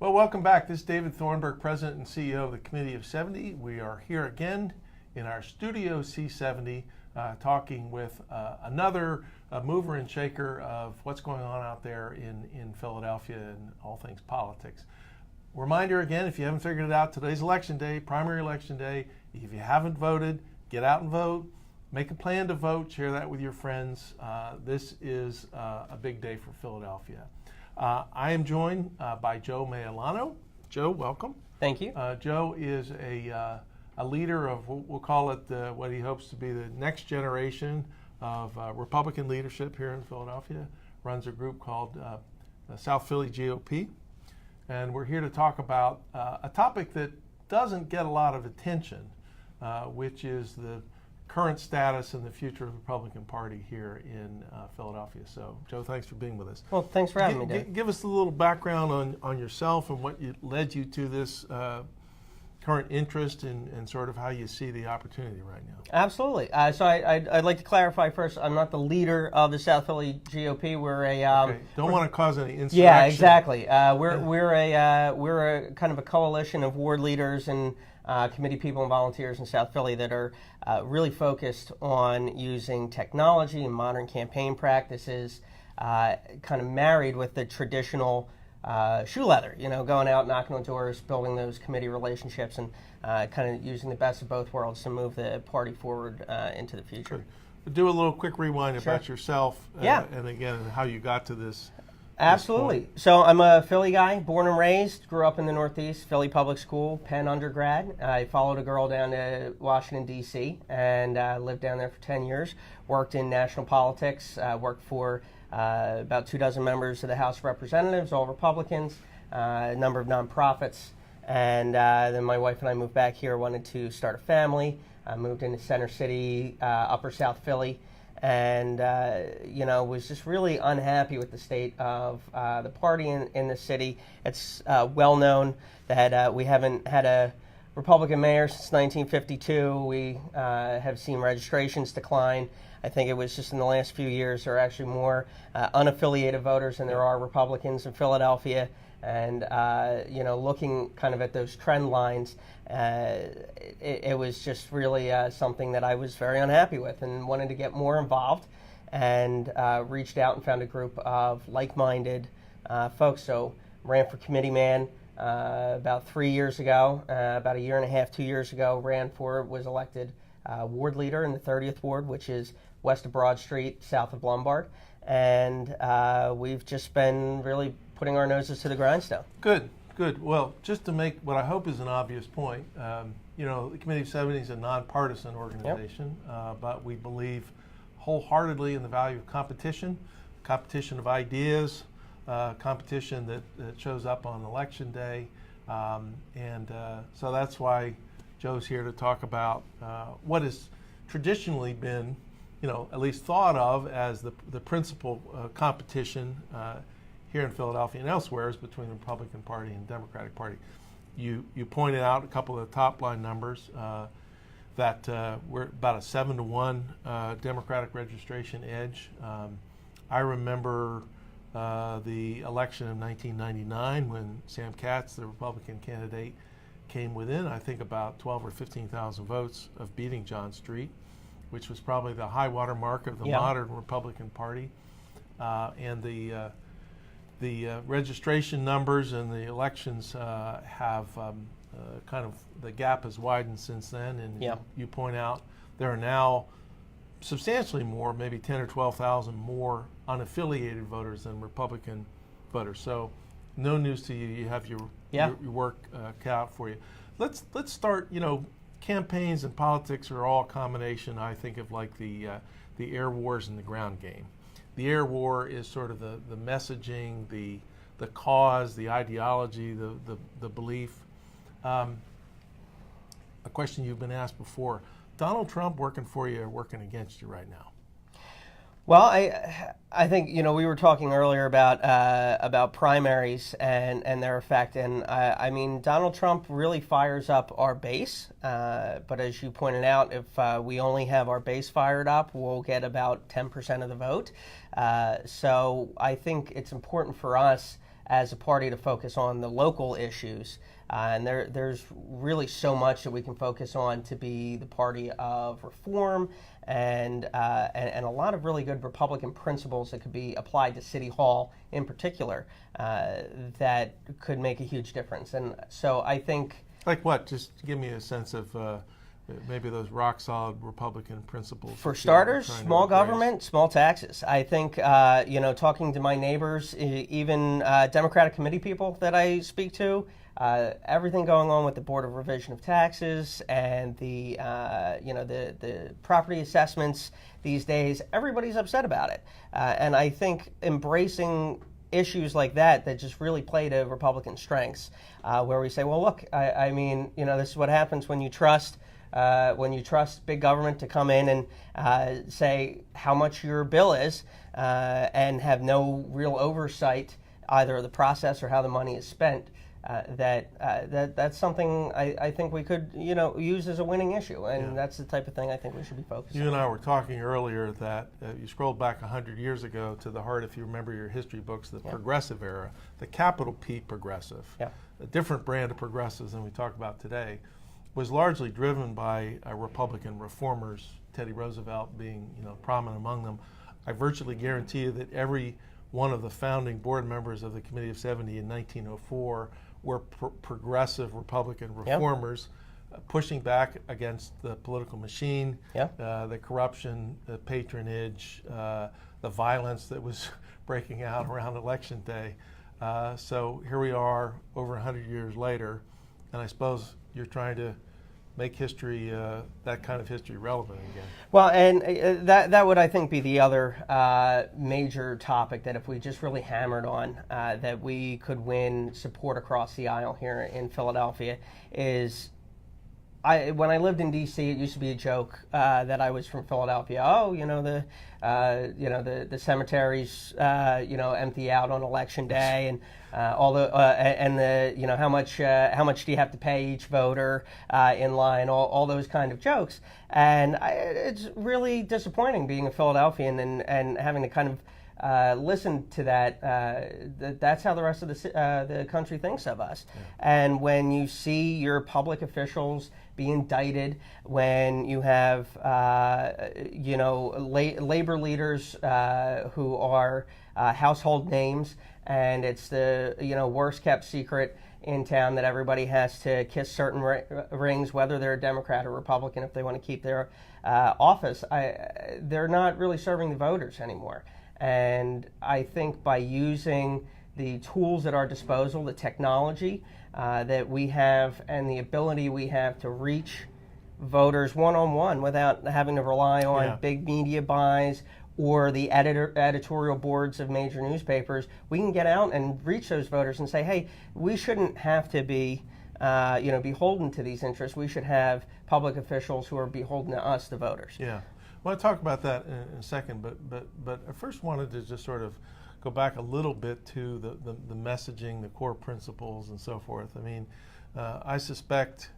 Well, welcome back. This is David Thornburgh, President and CEO of the Committee of 70. We are here again in our studio C70 talking with another mover and shaker of what's going on out there in Philadelphia and all things politics. Reminder again, if you haven't figured it out, today's election day, primary election day. If you haven't voted, get out and vote. Make a plan to vote. Share that with your friends. This is a big day for Philadelphia. I am joined by Joe Maiellano. Joe, welcome. Thank you. Joe is a leader of, we'll call it what he hopes to be the next generation of Republican leadership here in Philadelphia. Runs a group called South Philly GOP. And we're here to talk about a topic that doesn't get a lot of attention, which is the current status and the future of the Republican Party here in Philadelphia. So, Joe, thanks for being with us. Well, thanks for having me, Dave. Give us a little background on yourself and what led you to this current interest and sort of how you see the opportunity right now. Absolutely. So I'd like to clarify first, I'm not the leader of the South Philly GOP. We're a... Okay. Don't want to cause any insurrection. Yeah, exactly. We're a kind of a coalition of ward leaders and committee people and volunteers in South Philly that are really focused on using technology and modern campaign practices, kind of married with the traditional shoe leather, going out, knocking on doors, building those committee relationships, and kind of using the best of both worlds to move the party forward into the future. Sure. Do a little quick rewind about yourself, and again, how you got to this. Absolutely. So I'm a Philly guy, born and raised, grew up in the Northeast, Philly Public School, Penn undergrad. I followed a girl down to Washington, D.C., and lived down there for 10 years, worked in national politics, worked for about 24 members of the House of Representatives, all Republicans, a number of nonprofits, and then my wife and I moved back here, wanted to start a family, moved into Center City, Upper South Philly, and was just really unhappy with the state of the party in the city. It's well known that we haven't had a Republican mayor since 1952. We have seen registrations decline. I think it was just in the last few years there are actually more unaffiliated voters than there are Republicans in Philadelphia. And looking kind of at those trend lines, it was just really something that I was very unhappy with and wanted to get more involved, and reached out and found a group of like-minded folks. So ran for committee man about 3 years ago, about a year and a half, 2 years ago, was elected ward leader in the 30th Ward, which is west of Broad Street, south of Lombard. And we've just been really putting our noses to the grindstone. Good. Well, just to make what I hope is an obvious point, the Committee of 70 is a nonpartisan organization, but we believe wholeheartedly in the value of competition of ideas, competition that shows up on election day, so that's why Joe's here to talk about what has traditionally been, at least thought of as the principal competition here in Philadelphia and elsewhere is between the Republican Party and Democratic Party. You pointed out a couple of the top line numbers that we're about a 7-to-1 Democratic registration edge. I remember the election of 1999 when Sam Katz, the Republican candidate, came within, I think, about 12 or 15,000 votes of beating John Street, which was probably the high water mark of the modern Republican Party. And the registration numbers and the elections have kind of, the gap has widened since then. And you point out there are now substantially more, maybe 10 or 12,000 more unaffiliated voters than Republican voters. So no news to you. You have your work cut out for you. Let's start. Campaigns and politics are all a combination, I think, of like the air wars and the ground game. The air war is sort of the messaging, the cause, the ideology, the belief. A question you've been asked before: Donald Trump working for you or working against you right now? Well, I think we were talking earlier about primaries and their effect, and I mean Donald Trump really fires up our base, but as you pointed out, if we only have our base fired up, we'll get about 10% of the vote. So I think it's important for us as a party to focus on the local issues. And there's really so much that we can focus on to be the party of reform and a lot of really good Republican principles that could be applied to City Hall in particular that could make a huge difference. And so I think... Like what? Just give me a sense of maybe those rock-solid Republican principles. For starters, small government, small taxes. I think, talking to my neighbors, even Democratic committee people that I speak to, everything going on with the Board of Revision of Taxes and the property assessments these days, everybody's upset about it. And I think embracing issues like that just really play to Republican strengths, where we say, well, look, I mean, this is what happens when you trust big government to come in and say how much your bill is and have no real oversight either of the process or how the money is spent. That's something I think we could use as a winning issue, and that's the type of thing I think we should be focusing on. You and I were talking earlier that you scrolled back 100 years ago to the heart, if you remember your history books, the progressive era, the capital P progressive, a different brand of progressives than we talk about today, was largely driven by Republican reformers, Teddy Roosevelt being prominent among them. I virtually guarantee you that every one of the founding board members of the Committee of 70 in 1904 were progressive Republican reformers, pushing back against the political machine, the corruption, the patronage, the violence that was breaking out around Election Day. So here we are over 100 years later, and I suppose you're trying to make history, that kind of history, relevant again. Well, and that would, I think, be the other major topic that if we just really hammered on, that we could win support across the aisle here in Philadelphia is... when I lived in D.C., it used to be a joke that I was from Philadelphia. Oh, the cemeteries, empty out on Election Day, and how much do you have to pay each voter in line? All those kind of jokes, and it's really disappointing being a Philadelphian and having to kind of listen to that. That's how the rest of the country thinks of us. And when you see your public officials be indicted, when you have labor leaders who are household names, and it's the worst kept secret in town that everybody has to kiss certain rings, whether they're a Democrat or Republican, if they want to keep their office, they're not really serving the voters anymore. And I think by using the tools at our disposal, the technology that we have, and the ability we have to reach voters one-on-one without having to rely on big media buys or the editorial boards of major newspapers, we can get out and reach those voters and say, hey, we shouldn't have to be beholden to these interests. We should have public officials who are beholden to us, the voters. Yeah. I want to talk about that in a second, but I first wanted to just sort of go back a little bit to the messaging, the core principles, and so forth. I mean, I suspect,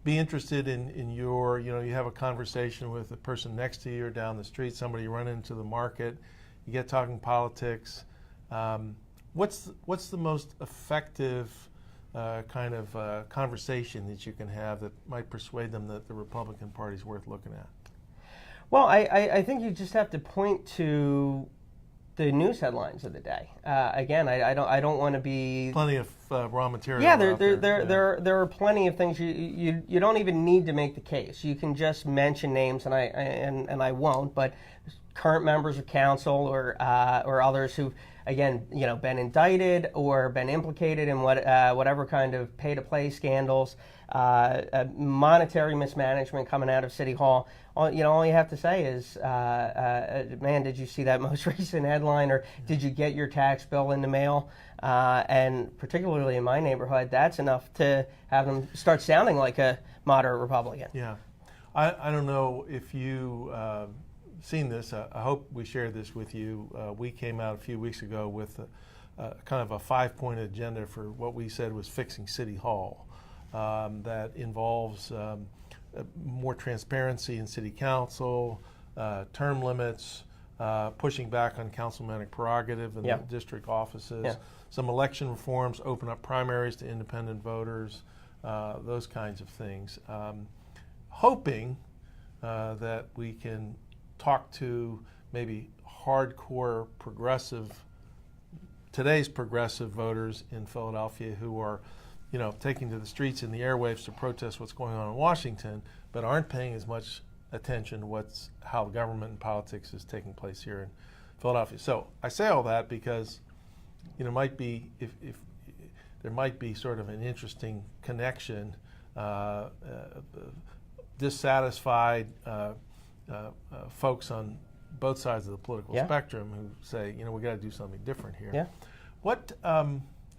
be interested in your, you have a conversation with the person next to you or down the street, somebody you run into the market, you get talking politics. What's the most effective kind of conversation that you can have that might persuade them that the Republican Party is worth looking at? Well, I think you just have to point to the news headlines of the day. Again, I don't want to be... Plenty of raw material. Yeah, there are plenty of things. You don't even need to make the case. You can just mention names, and I won't. But current members of council or others who've, again, been indicted or been implicated in whatever kind of pay-to-play scandals, monetary mismanagement coming out of City Hall. All you have to say is, man, did you see that most recent headline, or did you get your tax bill in the mail? And particularly in my neighborhood, that's enough to have them start sounding like a moderate Republican. Yeah. I don't know if you seen this. I hope we shared this with you. We came out a few weeks ago with kind of a 5-point agenda for what we said was fixing City Hall. That involves more transparency in city council, term limits, pushing back on councilmanic prerogative in the district offices. Yeah. Some election reforms, open up primaries to independent voters, those kinds of things. Hoping that we can talk to maybe hardcore today's progressive voters in Philadelphia who are, taking to the streets and the airwaves to protest what's going on in Washington, but aren't paying as much attention to how government and politics is taking place here in Philadelphia. So I say all that because, might be if there might be sort of an interesting connection, dissatisfied folks on both sides of the political spectrum who say, we got to do something different here. Yeah.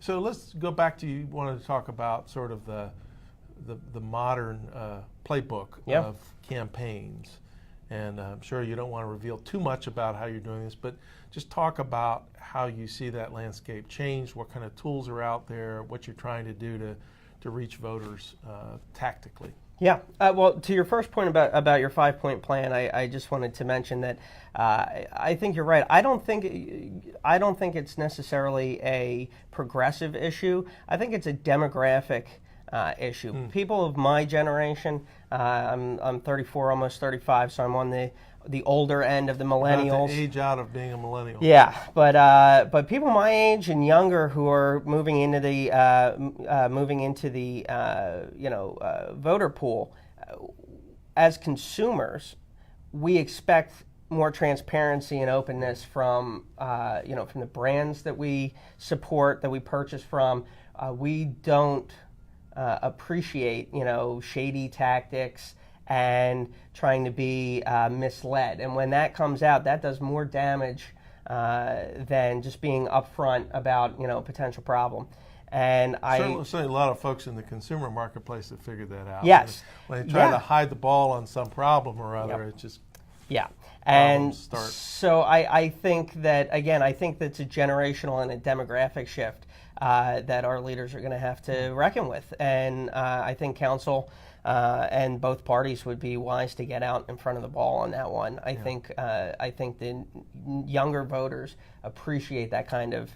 So let's go back to, you wanted to talk about sort of the modern playbook of campaigns. And I'm sure you don't want to reveal too much about how you're doing this, but just talk about how you see that landscape change, what kind of tools are out there, what you're trying to do to reach voters tactically. Yeah. Well, to your first point about your 5-point plan, I just wanted to mention that I think you're right. I don't think it's necessarily a progressive issue. I think it's a demographic issue. People of my generation, I'm 34, almost 35, so I'm on the older end of the millennials. About to age out of being a millennial. Yeah, but people my age and younger who are moving into the voter pool, as consumers, we expect more transparency and openness from from the brands that we support, that we purchase from. We don't appreciate shady tactics and trying to be misled. And when that comes out, that does more damage than just being upfront about a potential problem. And certainly a lot of folks in the consumer marketplace have figured that out. Yes. When they try to hide the ball on some problem or other, it just and start. So I think that, again, I think that's a generational and a demographic shift that our leaders are going to have to reckon with. And I think council and both parties would be wise to get out in front of the ball on that one. I think the younger voters appreciate that kind of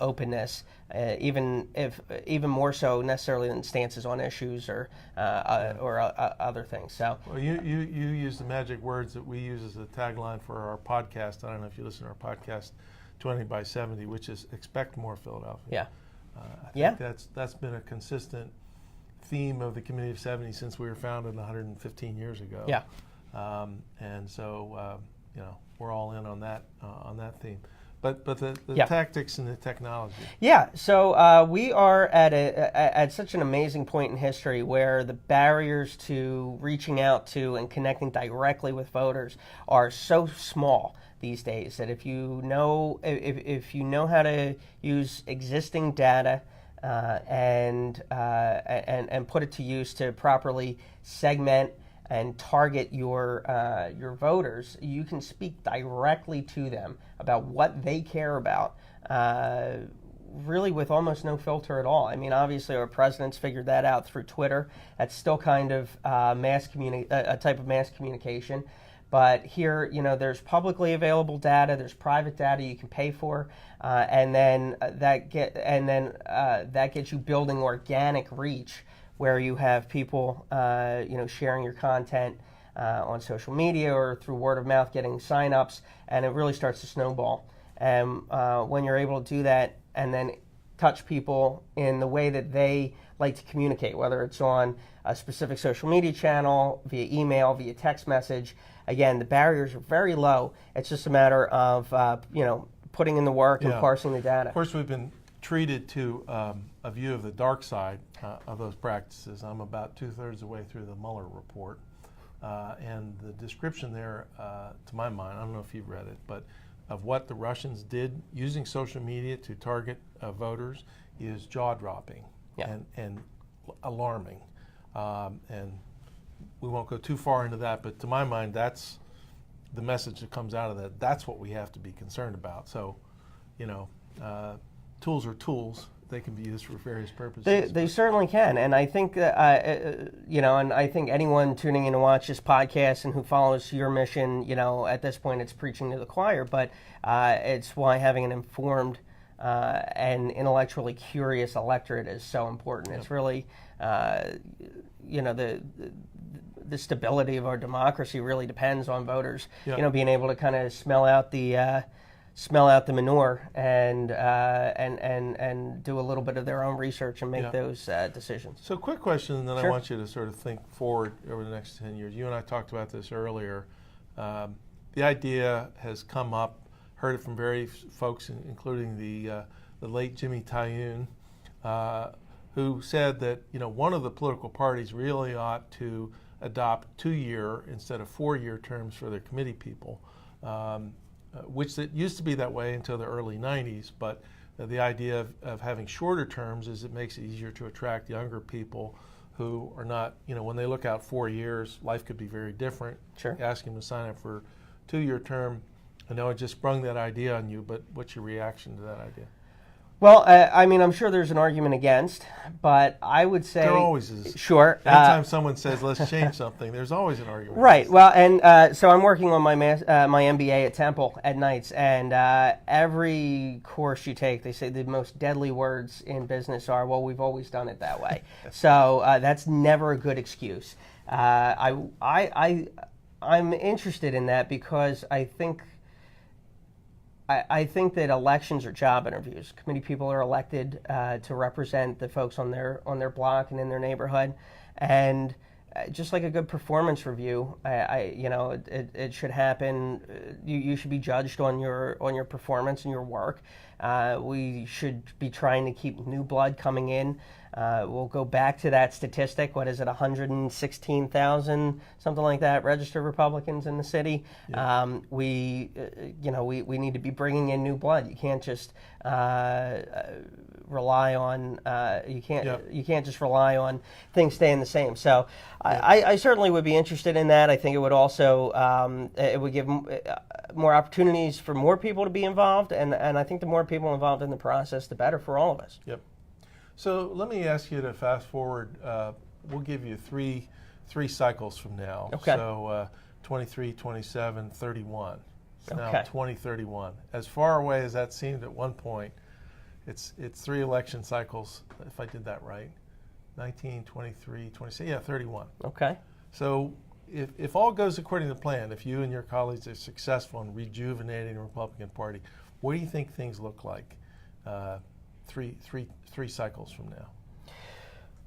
openness, even more so necessarily than stances on issues or other things. So, well, you use the magic words that we use as a tagline for our podcast. I don't know if you listen to our podcast, 20 by 70, which is expect more Philadelphia. I think that's been a consistent theme of the Committee of 70 since we were founded 115 years ago. And so we're all in on that theme. But the tactics and the technology. So we are at such an amazing point in history where the barriers to reaching out to and connecting directly with voters are so small these days that if you know how to use existing data and put it to use to properly segment and target your voters, you can speak directly to them about what they care about, really with almost no filter at all. I mean, obviously our president's figured that out through Twitter. That's still kind of a type of mass communication. But here, there's publicly available data, there's private data you can pay for, and then that gets you building organic reach, where you have people, sharing your content on social media or through word of mouth, getting signups, and it really starts to snowball. And when you're able to do that and then touch people in the way that they like to communicate, whether it's on a specific social media channel, via email, via text message, again, the barriers are very low. It's just a matter of putting in the work and parsing the data. Of course, we've been treated to a view of the dark side of those practices. I'm about 2/3 of the way through the Mueller report, and the description there, to my mind, I don't know if you've read it, but of what the Russians did using social media to target voters is jaw-dropping and alarming. And we won't go too far into that, but to my mind, that's the message that comes out of that. That's what we have to be concerned about. So, tools are tools, they can be used for various purposes. They certainly can, and I think that and I think anyone tuning in to watch this podcast and who follows your mission, at this point it's preaching to the choir, but it's why having an informed and intellectually curious electorate is so important. Yep. It's really, the stability of our democracy really depends on voters, yep. Being able to kind of smell out the manure and do a little bit of their own research and make those decisions. So, quick question, and then Sure. I want you to sort of think forward over the next 10 years. You and I talked about this earlier. The idea has come up, heard it from various folks, including the late Jimmy Tyoon, who said that one of the political parties really ought to adopt 2-year instead of 4-year terms for their committee people. Which it used to be that way until the early 90s, but the idea of having shorter terms is it makes it easier to attract younger people who are not, when they look out 4 years, life could be very different. Sure. Ask them to sign up for a 2-year term. I know I just sprung that idea on you, but what's your reaction to that idea? Well, I'm sure there's an argument against, but I would say... There always is. Sure. Anytime someone says, let's change something, there's always an argument. Right. Well, and so I'm working on my MBA at Temple at nights, and every course you take, they say the most deadly words in business are, well, we've always done it that way. So that's never a good excuse. I'm interested in that because I think that elections are job interviews. Committee people are elected to represent the folks on their block and in their neighborhood, and just like a good performance review, it should happen. You should be judged on your performance and your work. We should be trying to keep new blood coming in. We'll go back to that statistic. What is it, 116,000, something like that, registered Republicans in the city. Yeah. We need to be bringing in new blood. You can't just rely on you can't just rely on things staying the same. So I certainly would be interested in that. I think it would also it would give more opportunities for more people to be involved, and I think the more people involved in the process, the better for all of us. Yep. So let me ask you to fast forward. We'll give you three cycles from now. Okay. So 23, 27, 31. It's now Okay. 2031. As far away as that seemed at one point, it's 3 election cycles, if I did that right. 19, 23, 26, 31. Okay. So if all goes according to plan, if you and your colleagues are successful in rejuvenating the Republican Party, what do you think things look like three cycles from now?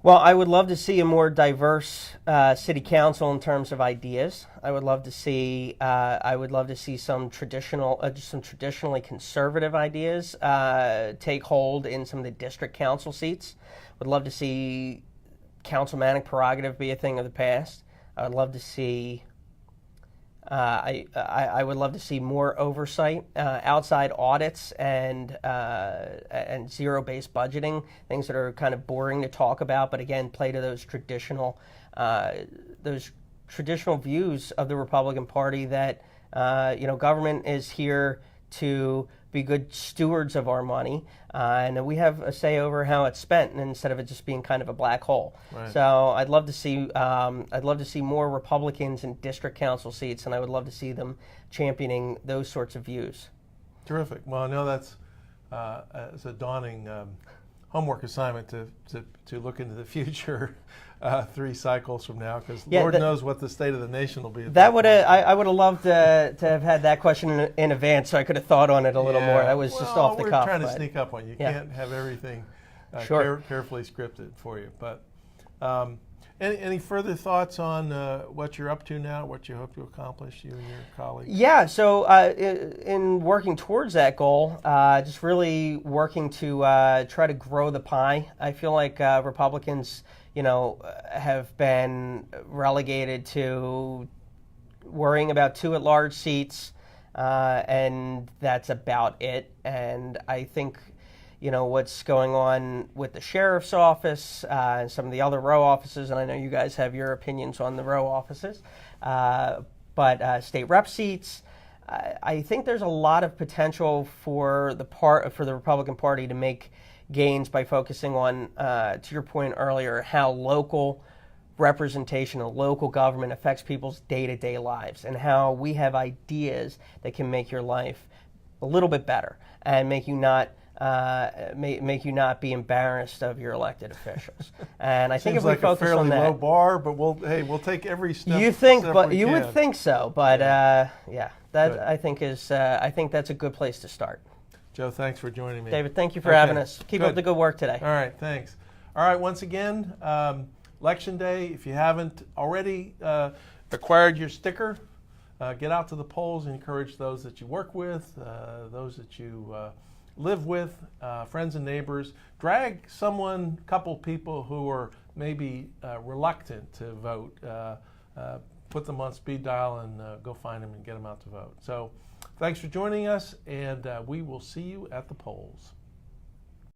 Well, I would love to see a more diverse city council in terms of ideas. I would love to see some traditionally conservative ideas take hold in some of the district council seats. Would love to see councilmanic prerogative be a thing of the past. I would love to see. I would love to see more oversight, outside audits, and zero-based budgeting, things that are kind of boring to talk about, but again, play to those traditional views of the Republican Party that government is here to be good stewards of our money, and that we have a say over how it's spent, instead of it just being kind of a black hole. Right. So I'd love to see more Republicans in district council seats, and I would love to see them championing those sorts of views. Terrific. Well, I know that's it's a daunting homework assignment to look into the future 3 cycles from now, because Lord knows what the state of the nation will be. I would have loved to have had that question in advance, so I could have thought on it a little more. That was just off the cuff. We're trying to sneak up on you. You can't have everything carefully scripted for you. But any further thoughts on what you're up to now, what you hope to accomplish, you and your colleagues? Yeah, so in working towards that goal, just really working to try to grow the pie. I feel like Republicans, have been relegated to worrying about 2 at-large seats, and that's about it. And I think, what's going on with the sheriff's office and some of the other row offices, and I know you guys have your opinions on the row offices, but state rep seats, I think there's a lot of potential for the Republican Party to make gains by focusing on, to your point earlier, how local representation of local government affects people's day-to-day lives, and how we have ideas that can make your life a little bit better and make you not be embarrassed of your elected officials. And I think if we like focus a fairly on that, low bar, but we'll take every step. you think, step but we you can. would think so. But that Good. I think that's a good place to start. Joe, thanks for joining me. David, thank you for having us. Keep up Good. the good work today. All right, thanks. All right, once again, Election Day, if you haven't already acquired your sticker, get out to the polls and encourage those that you work with, those that you live with, friends and neighbors. Drag someone, couple people who are maybe reluctant to vote. Put them on speed dial and go find them and get them out to vote. So thanks for joining us, and we will see you at the polls.